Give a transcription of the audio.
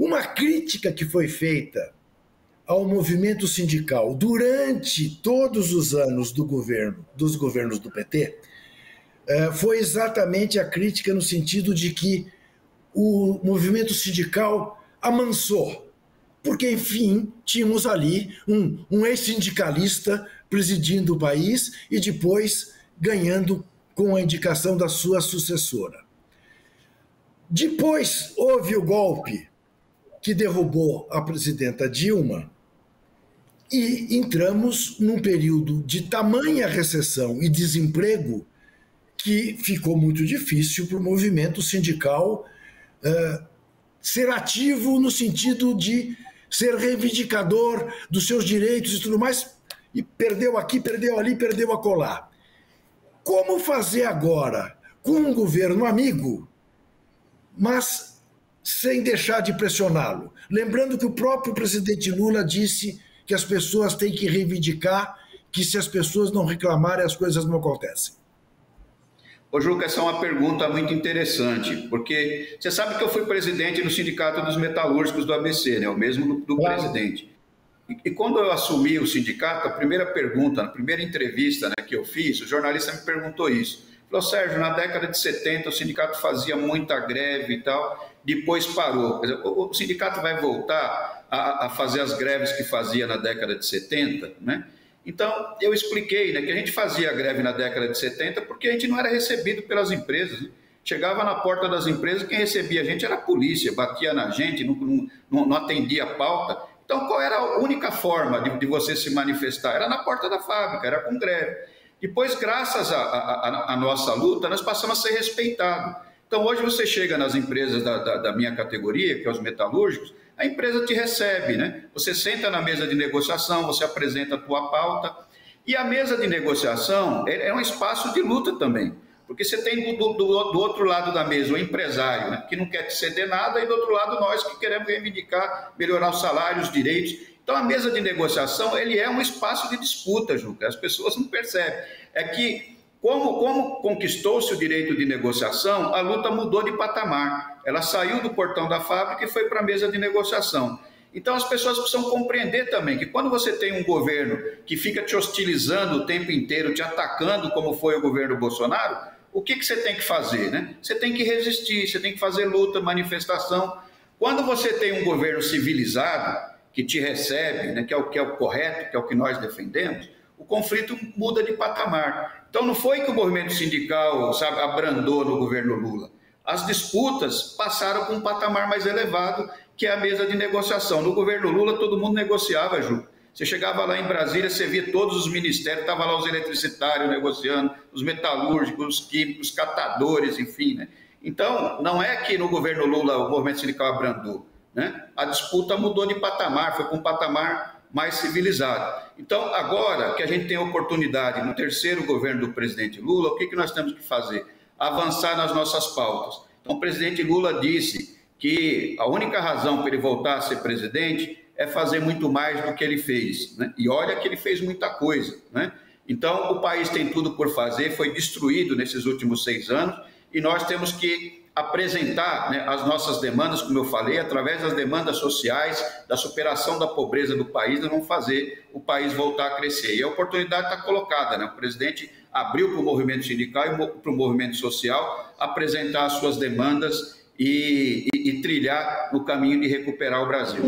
Uma crítica que foi feita ao movimento sindical durante todos os anos dos governos do PT, foi exatamente a crítica no sentido de que o movimento sindical amansou, porque, enfim, tínhamos ali um ex-sindicalista presidindo o país e depois ganhando com a indicação da sua sucessora. Depois houve o golpe que derrubou a presidenta Dilma e entramos num período de tamanha recessão e desemprego que ficou muito difícil para o movimento sindical ser ativo no sentido de ser reivindicador dos seus direitos e tudo mais, e perdeu aqui, perdeu ali, perdeu acolá. Como fazer agora com um governo amigo, mas sem deixar de pressioná-lo? Lembrando que o próprio presidente Lula disse que as pessoas têm que reivindicar, que se as pessoas não reclamarem, as coisas não acontecem. Ô, Juca, essa é uma pergunta muito interessante, porque você sabe que eu fui presidente do Sindicato dos Metalúrgicos do ABC, né? O mesmo do Claro. presidente. E quando eu assumi o sindicato, a primeira pergunta, na primeira entrevista, né, que eu fiz, o jornalista me perguntou isso. Falou: Sérgio, na década de 70 o sindicato fazia muita greve e tal, depois parou. Quer dizer, o sindicato vai voltar a fazer as greves que fazia na década de 70, né? Então, eu expliquei, né, que a gente fazia greve na década de 70 porque a gente não era recebido pelas empresas, né? Chegava na porta das empresas, quem recebia a gente era a polícia, batia na gente, não atendia a pauta. Então, qual era a única forma de você se manifestar? Era na porta da fábrica, era com greve. Depois, graças à nossa luta, nós passamos a ser respeitados. Então, hoje você chega nas empresas da minha categoria, que é os metalúrgicos, a empresa te recebe, né? Você senta na mesa de negociação, você apresenta a tua pauta, e a mesa de negociação é um espaço de luta também, porque você tem do outro lado da mesa o empresário, né, que não quer te ceder nada, e do outro lado nós que queremos reivindicar, melhorar o salário, os direitos. Então a mesa de negociação ele é um espaço de disputa, Juca, as pessoas não percebem. É que como conquistou-se o direito de negociação, a luta mudou de patamar. Ela saiu do portão da fábrica e foi para a mesa de negociação. Então as pessoas precisam compreender também que quando você tem um governo que fica te hostilizando o tempo inteiro, te atacando como foi o governo Bolsonaro, o que você tem que fazer, né? Você tem que resistir, você tem que fazer luta, manifestação. Quando você tem um governo civilizado, que te recebe, né, que é o correto, que é o que nós defendemos, o conflito muda de patamar. Então não foi que o movimento sindical, sabe, abrandou no governo Lula. As disputas passaram para um patamar mais elevado, que é a mesa de negociação. No governo Lula todo mundo negociava, Ju. Você chegava lá em Brasília, você via todos os ministérios, estavam lá os eletricitários negociando, os metalúrgicos, os químicos, os catadores, enfim, né? Então, não é que no governo Lula o movimento sindical abrandou, né? A disputa mudou de patamar, foi para um patamar mais civilizado. Então, agora que a gente tem a oportunidade, no terceiro governo do presidente Lula, o que nós temos que fazer? Avançar nas nossas pautas. Então, o presidente Lula disse que a única razão para ele voltar a ser presidente é fazer muito mais do que ele fez, né? E olha que ele fez muita coisa, né? Então, o país tem tudo por fazer, foi destruído nesses últimos 6 anos, e nós temos que apresentar, né, as nossas demandas, como eu falei, através das demandas sociais, da superação da pobreza do país, nós vamos fazer o país voltar a crescer. E a oportunidade está colocada, né? O presidente abriu para o movimento sindical e para o movimento social apresentar as suas demandas e trilhar no caminho de recuperar o Brasil.